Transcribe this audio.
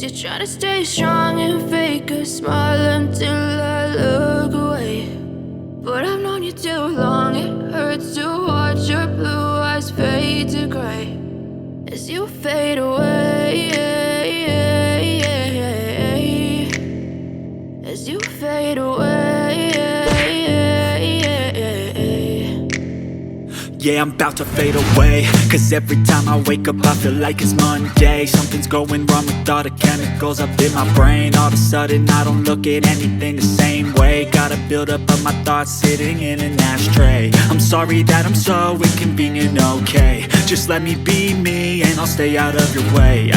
Guess you're trying to stay strong and fake a smile until I look away. But I've known you too long, it hurts to watch your blue eyes fade to gray as you fade away, as you fade away. Yeah, I'm about to fade away, cause every time I wake up I feel like it's Monday. Something's going wrong with all the chemicals up in my brain. All of a sudden I don't look at anything the same way. Got a build-up of my thoughts sitting in an ashtray. I'm sorry that I'm so inconvenient, okay. Just let me be me and I'll stay out of your way.